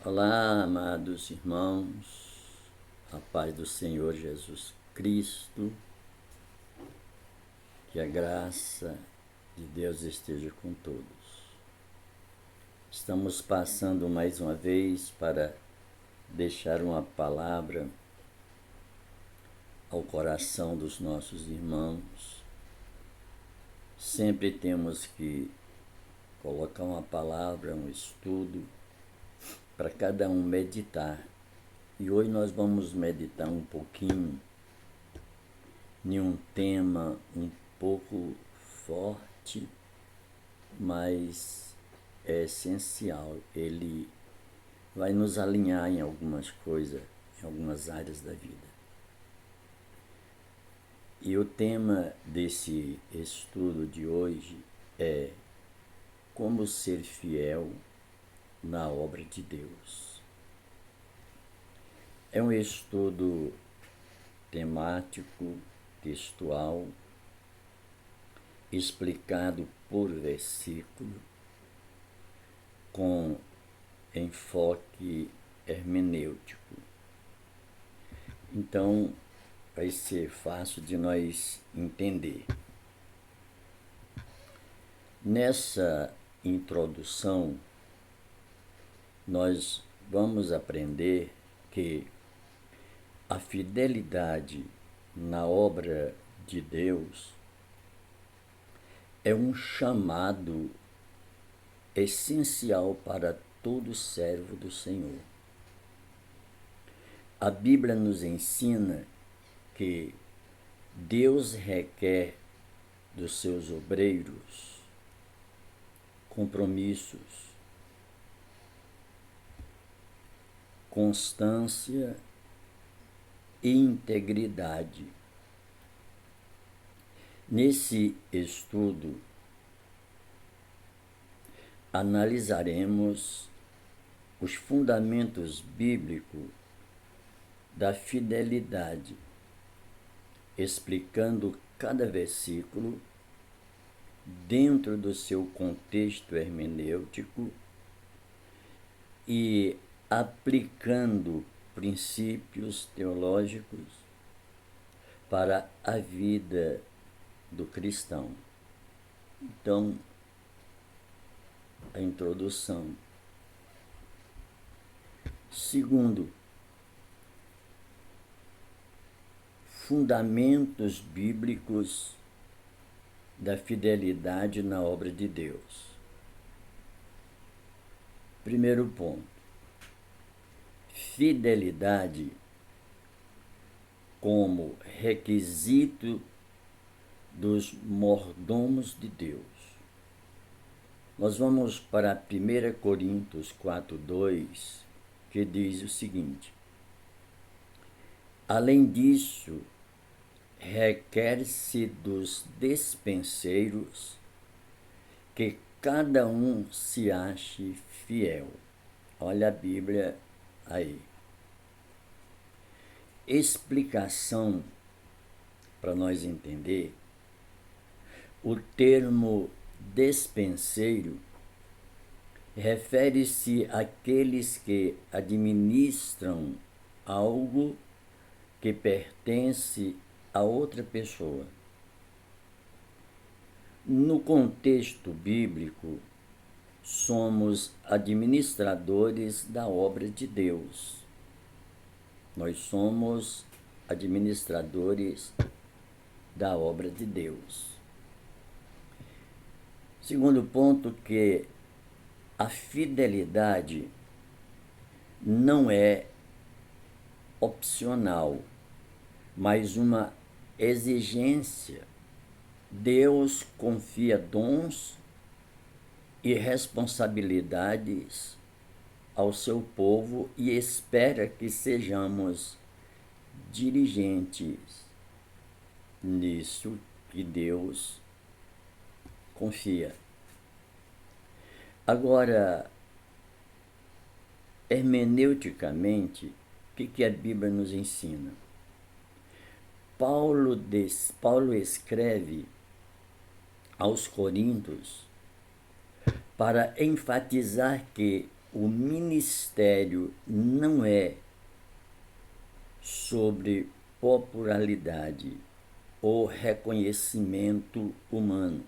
Olá, amados irmãos, a paz do Senhor Jesus Cristo, que a graça de Deus esteja com todos. Estamos passando mais uma vez para deixar uma palavra ao coração dos nossos irmãos. Sempre temos que colocar uma palavra, um estudo, para cada um meditar. E hoje nós vamos meditar um pouquinho em um tema um pouco forte, mas é essencial. Ele vai nos alinhar em algumas coisas, em algumas áreas da vida. E o tema desse estudo de hoje é como ser fiel na obra de Deus. É um estudo temático, textual, explicado por versículo, com enfoque hermenêutico. Então, vai ser fácil de nós entender. Nessa introdução, nós vamos aprender que a fidelidade na obra de Deus é um chamado essencial para todo servo do Senhor. A Bíblia nos ensina que Deus requer dos seus obreiros compromissos, constância e integridade. Nesse estudo, analisaremos os fundamentos bíblicos da fidelidade, explicando cada versículo dentro do seu contexto hermenêutico e aplicando princípios teológicos para a vida do cristão. Então, a introdução. Segundo, fundamentos bíblicos da fidelidade na obra de Deus. Primeiro ponto. Fidelidade como requisito dos mordomos de Deus. Nós vamos para 1 Coríntios 4:2, que diz o seguinte: além disso, requer-se dos despenseiros que cada um se ache fiel. Olha a Bíblia aí. Explicação para nós entender. O termo despenseiro refere-se àqueles que administram algo que pertence a outra pessoa. No contexto bíblico, somos administradores da obra de Deus. Nós somos administradores da obra de Deus. Segundo ponto, que a fidelidade não é opcional, mas uma exigência. Deus confia dons e responsabilidades ao seu povo e espera que sejamos diligentes nisso que Deus confia. Agora, hermeneuticamente, o que a Bíblia nos ensina? Paulo escreve aos Coríntios para enfatizar que o ministério não é sobre popularidade ou reconhecimento humano,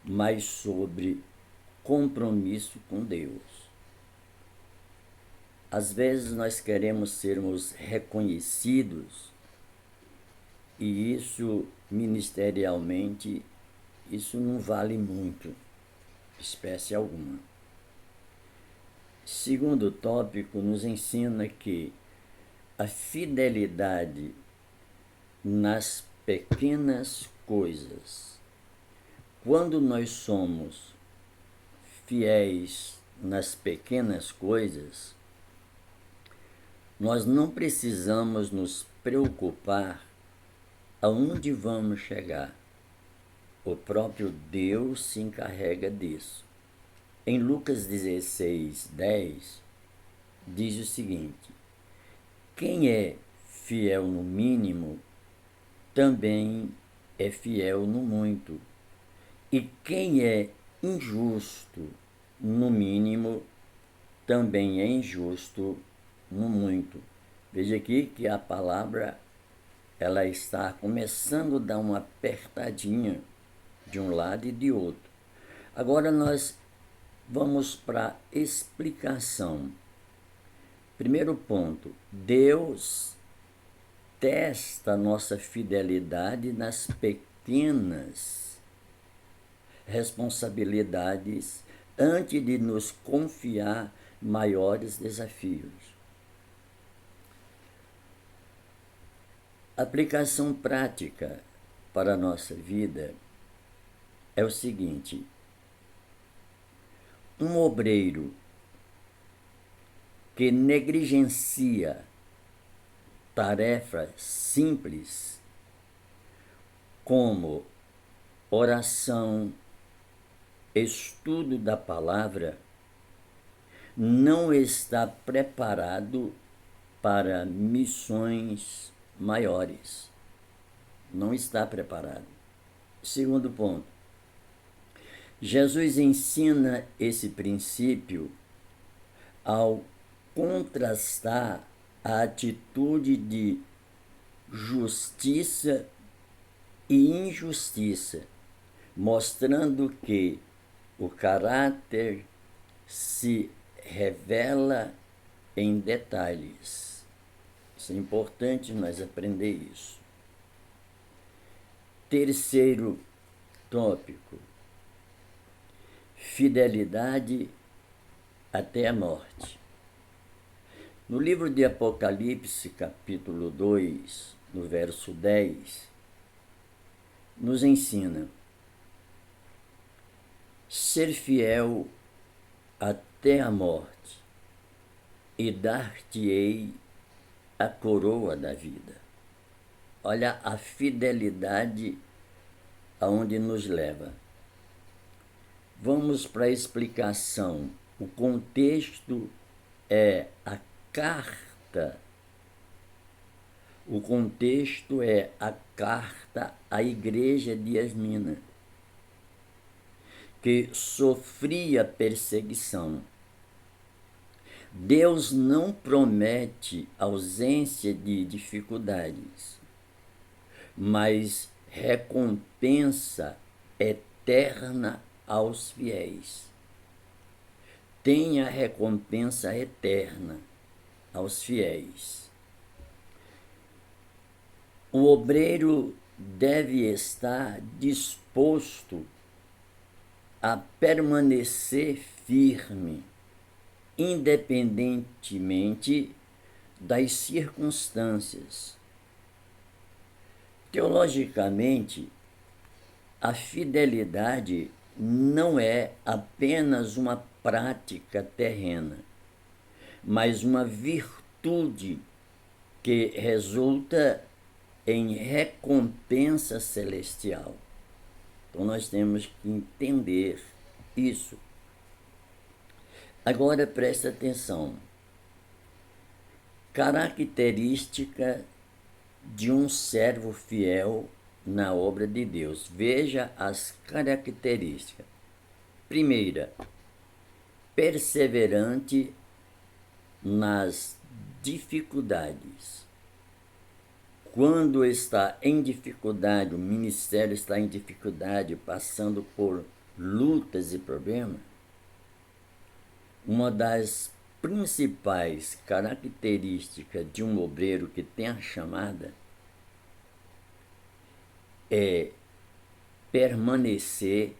mas sobre compromisso com Deus. Às vezes nós queremos sermos reconhecidos e isso, ministerialmente, isso não vale muito, espécie alguma. Segundo tópico, nos ensina que a fidelidade nas pequenas coisas. Quando nós somos fiéis nas pequenas coisas, nós não precisamos nos preocupar aonde vamos chegar. O próprio Deus se encarrega disso. Em Lucas 16:10, diz o seguinte: quem é fiel no mínimo, também é fiel no muito. E quem é injusto no mínimo, também é injusto no muito. Veja aqui que a palavra ela está começando a dar uma apertadinha de um lado e de outro. Agora nós vamos para a explicação. Primeiro ponto, Deus testa nossa fidelidade nas pequenas responsabilidades antes de nos confiar maiores desafios. Aplicação prática para a nossa vida é o seguinte: um obreiro que negligencia tarefas simples como oração, estudo da palavra, não está preparado para missões maiores. Não está preparado. Segundo ponto, Jesus ensina esse princípio ao contrastar a atitude de justiça e injustiça, mostrando que o caráter se revela em detalhes. Isso é importante nós aprender isso. Terceiro tópico: fidelidade até a morte. No livro de Apocalipse, capítulo 2, no verso 10, nos ensina: ser fiel até a morte, e dar-te-ei a coroa da vida. Olha a fidelidade aonde nos leva. Vamos para a explicação. O contexto é a carta. O contexto é a carta à igreja de Esmina, que sofria perseguição. Deus não promete ausência de dificuldades, mas recompensa eterna aos fiéis. Tem a recompensa eterna aos fiéis. O obreiro deve estar disposto a permanecer firme, independentemente das circunstâncias. Teologicamente, a fidelidade não é apenas uma prática terrena, mas uma virtude que resulta em recompensa celestial. Então nós temos que entender isso. Agora presta atenção. Característica de um servo fiel na obra de Deus. Veja as características. Primeira, perseverante nas dificuldades. Quando está em dificuldade, o ministério está em dificuldade, passando por lutas e problemas, uma das principais características de um obreiro que tem a chamada é permanecer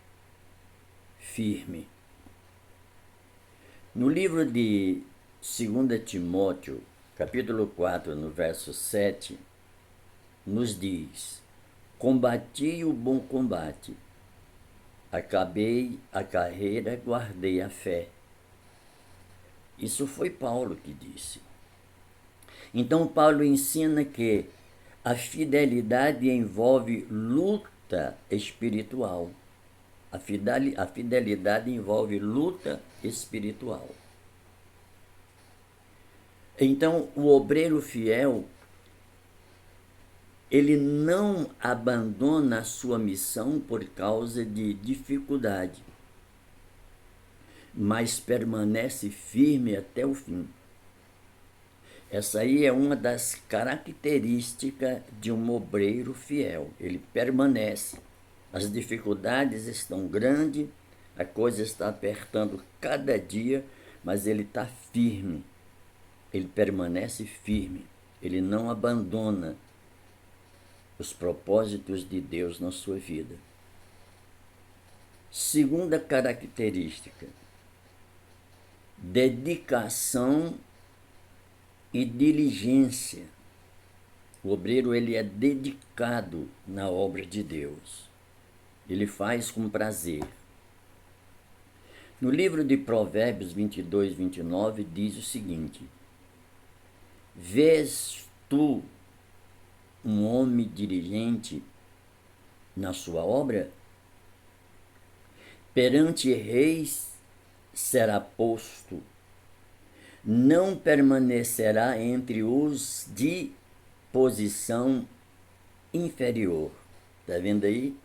firme. No livro de 2 Timóteo, capítulo 4, no verso 7, nos diz: combati o bom combate, acabei a carreira, guardei a fé. Isso foi Paulo que disse. Então Paulo ensina que a fidelidade envolve luta espiritual. A fidelidade envolve luta espiritual. Então, o obreiro fiel, ele não abandona a sua missão por causa de dificuldade, mas permanece firme até o fim. Essa aí é uma das características de um obreiro fiel. Ele permanece. As dificuldades estão grandes, a coisa está apertando cada dia, mas ele está firme. Ele permanece firme. Ele não abandona os propósitos de Deus na sua vida. Segunda característica: dedicação e diligência. O obreiro, ele é dedicado na obra de Deus. Ele faz com prazer. No livro de Provérbios 22, 29, diz o seguinte: vês tu um homem diligente na sua obra? Perante reis será posto, não permanecerá entre os de posição inferior. Está vendo aí?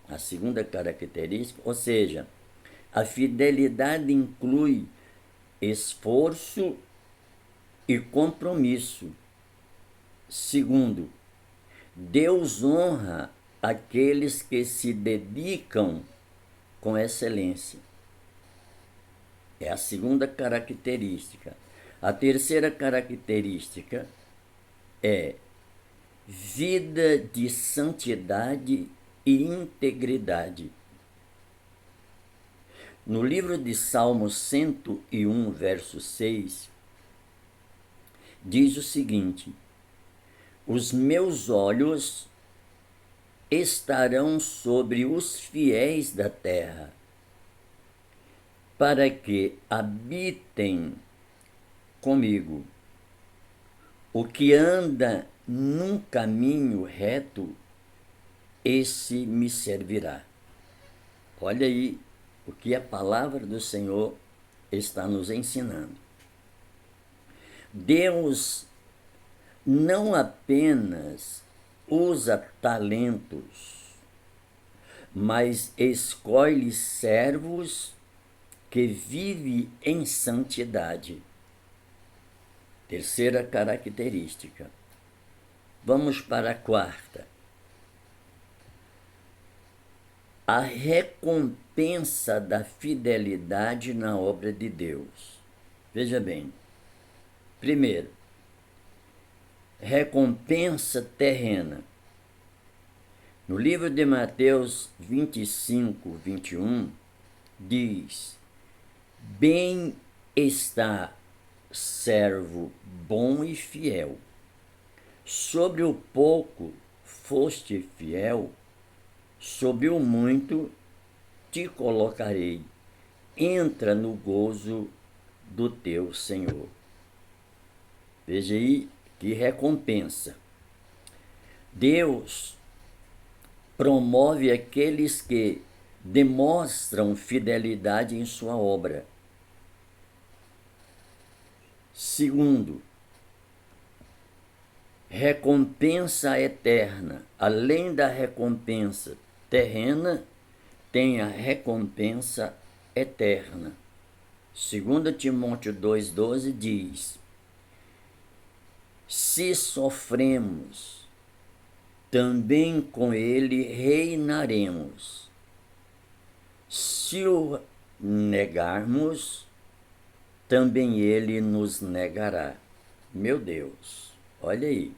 A segunda característica, ou seja, a fidelidade inclui esforço e compromisso. Segundo, Deus honra aqueles que se dedicam com excelência. É a segunda característica. A terceira característica é vida de santidade e integridade. No livro de Salmos 101, verso 6, diz o seguinte: os meus olhos estarão sobre os fiéis da terra, para que habitem comigo. O que anda num caminho reto, esse me servirá. Olha aí o que a palavra do Senhor está nos ensinando. Deus não apenas usa talentos, mas escolhe servos que vivem em santidade. Terceira característica. Vamos para a quarta. A recompensa da fidelidade na obra de Deus. Veja bem. Primeiro, recompensa terrena. No livro de Mateus 25, 21, diz: bem está servo bom e fiel. Sobre o pouco foste fiel, sobre o muito te colocarei. Entra no gozo do teu Senhor. Veja aí que recompensa. Deus promove aqueles que demonstram fidelidade em sua obra. Segundo, recompensa eterna. Além da recompensa terrena, tem a recompensa eterna. 2 Timóteo 2,12 diz: se sofremos, também com ele reinaremos. Se o negarmos, também ele nos negará. Meu Deus, olha aí.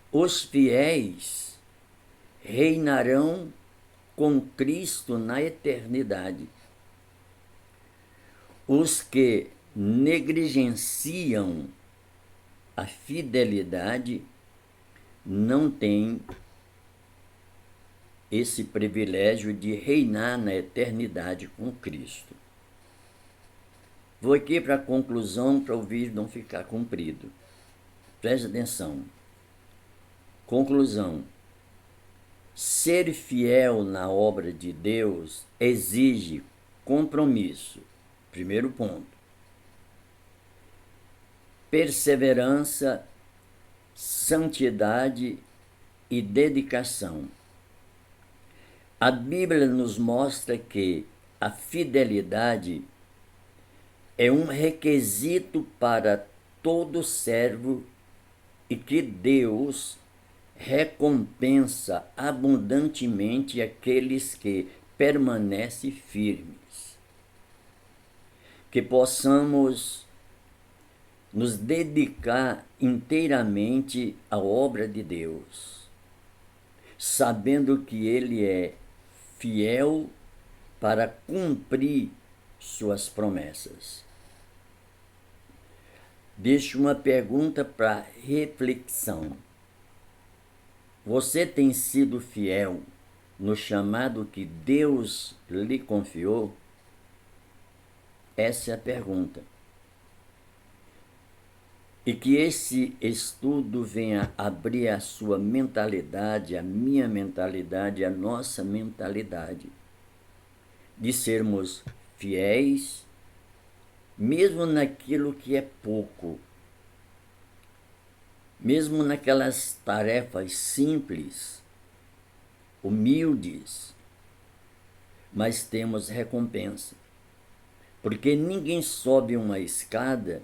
Os fiéis reinarão com Cristo na eternidade. Os que negligenciam a fidelidade não têm esse privilégio de reinar na eternidade com Cristo. Vou aqui para a conclusão, para o vídeo não ficar comprido. Preste atenção. Conclusão. Ser fiel na obra de Deus exige compromisso. Primeiro ponto. Perseverança, santidade e dedicação. A Bíblia nos mostra que a fidelidade é um requisito para todo servo e que Deus recompensa abundantemente aqueles que permanecem firmes. Que possamos nos dedicar inteiramente à obra de Deus, sabendo que Ele é fiel para cumprir suas promessas. Deixo uma pergunta para reflexão. Você tem sido fiel no chamado que Deus lhe confiou? Essa é a pergunta. E que esse estudo venha abrir a sua mentalidade, a minha mentalidade, a nossa mentalidade, de sermos fiéis, mesmo naquilo que é pouco, mesmo naquelas tarefas simples, humildes, mas temos recompensa. Porque ninguém sobe uma escada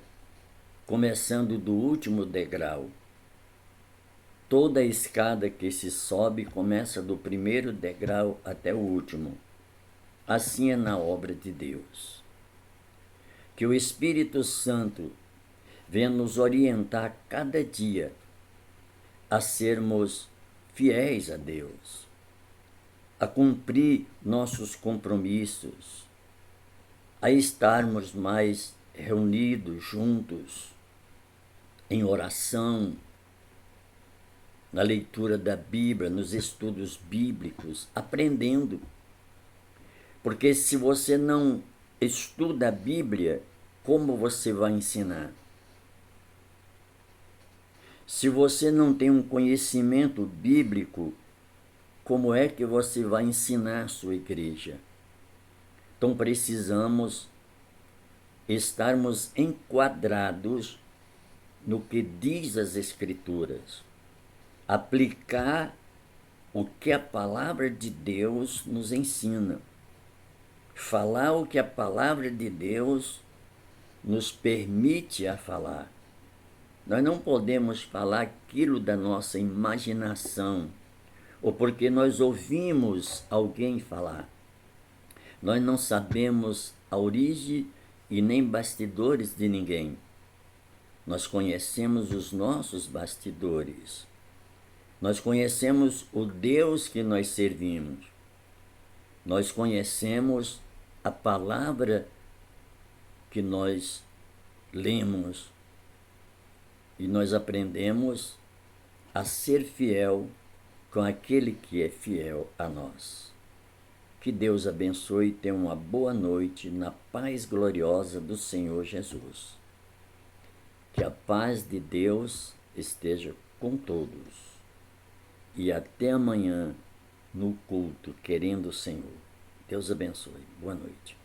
começando do último degrau. Toda escada que se sobe começa do primeiro degrau até o último. Assim é na obra de Deus. Que o Espírito Santo venha nos orientar cada dia a sermos fiéis a Deus, a cumprir nossos compromissos, a estarmos mais reunidos juntos em oração, na leitura da Bíblia, nos estudos bíblicos, aprendendo. Porque se você não estuda a Bíblia, como você vai ensinar? Se você não tem um conhecimento bíblico, como é que você vai ensinar a sua igreja? Então precisamos estarmos enquadrados no que diz as Escrituras, aplicar o que a palavra de Deus nos ensina, falar o que a palavra de Deus nos permite a falar. Nós não podemos falar aquilo da nossa imaginação, ou porque nós ouvimos alguém falar. Nós não sabemos a origem e nem bastidores de ninguém. Nós conhecemos os nossos bastidores. Nós conhecemos o Deus que nós servimos. Nós conhecemos a palavra que nós lemos. E nós aprendemos a ser fiel com aquele que é fiel a nós. Que Deus abençoe e tenha uma boa noite na paz gloriosa do Senhor Jesus. Que a paz de Deus esteja com todos. E até amanhã no culto, querendo o Senhor. Deus abençoe. Boa noite.